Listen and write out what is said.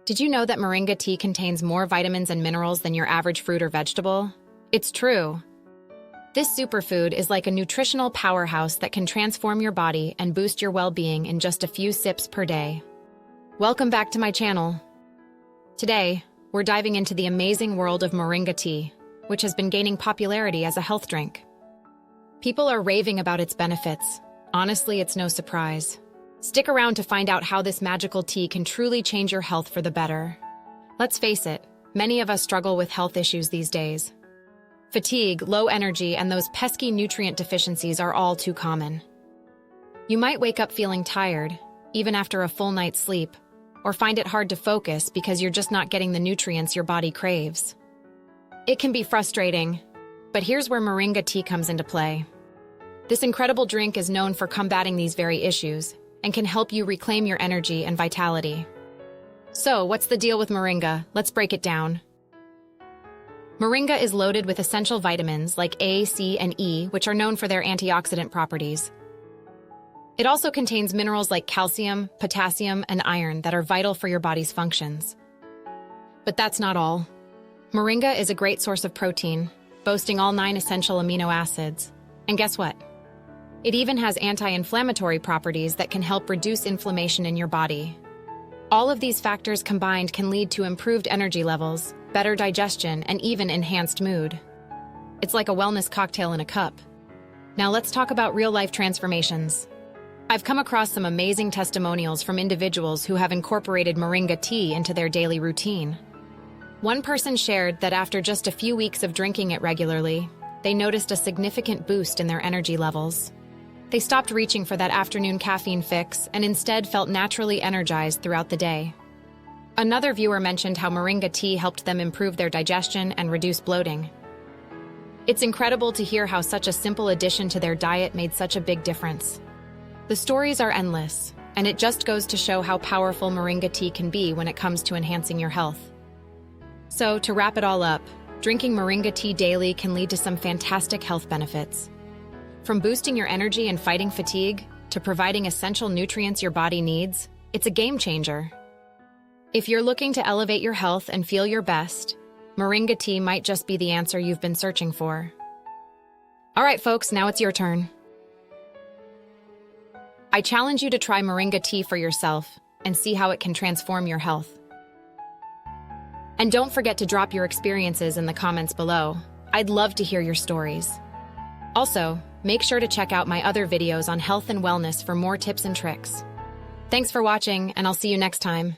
Did you know that Moringa tea contains more vitamins and minerals than your average fruit or vegetable? It's true. This superfood is like a nutritional powerhouse that can transform your body and boost your well-being in just a few sips per day. Welcome back to my channel. Today, we're diving into the amazing world of Moringa tea, which has been gaining popularity as a health drink. People are raving about its benefits. Honestly, it's no surprise. Stick around to find out how this magical tea can truly change your health for the better. Let's face it, many of us struggle with health issues these days. Fatigue, low energy, and those pesky nutrient deficiencies are all too common. You might wake up feeling tired, even after a full night's sleep, or find it hard to focus because you're just not getting the nutrients your body craves. It can be frustrating, but here's where Moringa tea comes into play. This incredible drink is known for combating these very issues and can help you reclaim your energy and vitality. So, what's the deal with Moringa? Let's break it down. Moringa is loaded with essential vitamins like A, C, and E, which are known for their antioxidant properties. It also contains minerals like calcium, potassium, and iron that are vital for your body's functions. But that's not all. Moringa is a great source of protein, boasting all 9 essential amino acids. And guess what? It even has anti-inflammatory properties that can help reduce inflammation in your body. All of these factors combined can lead to improved energy levels, better digestion, and even enhanced mood. It's like a wellness cocktail in a cup. Now let's talk about real-life transformations. I've come across some amazing testimonials from individuals who have incorporated Moringa tea into their daily routine. One person shared that after just a few weeks of drinking it regularly, they noticed a significant boost in their energy levels. They stopped reaching for that afternoon caffeine fix and instead felt naturally energized throughout the day. Another viewer mentioned how Moringa tea helped them improve their digestion and reduce bloating. It's incredible to hear how such a simple addition to their diet made such a big difference. The stories are endless, and it just goes to show how powerful Moringa tea can be when it comes to enhancing your health. So, to wrap it all up, drinking Moringa tea daily can lead to some fantastic health benefits. From boosting your energy and fighting fatigue, to providing essential nutrients your body needs, it's a game changer. If you're looking to elevate your health and feel your best, Moringa tea might just be the answer you've been searching for. All right, folks, now it's your turn. I challenge you to try Moringa tea for yourself and see how it can transform your health. And don't forget to drop your experiences in the comments below. I'd love to hear your stories. Also, make sure to check out my other videos on health and wellness for more tips and tricks. Thanks for watching, and I'll see you next time.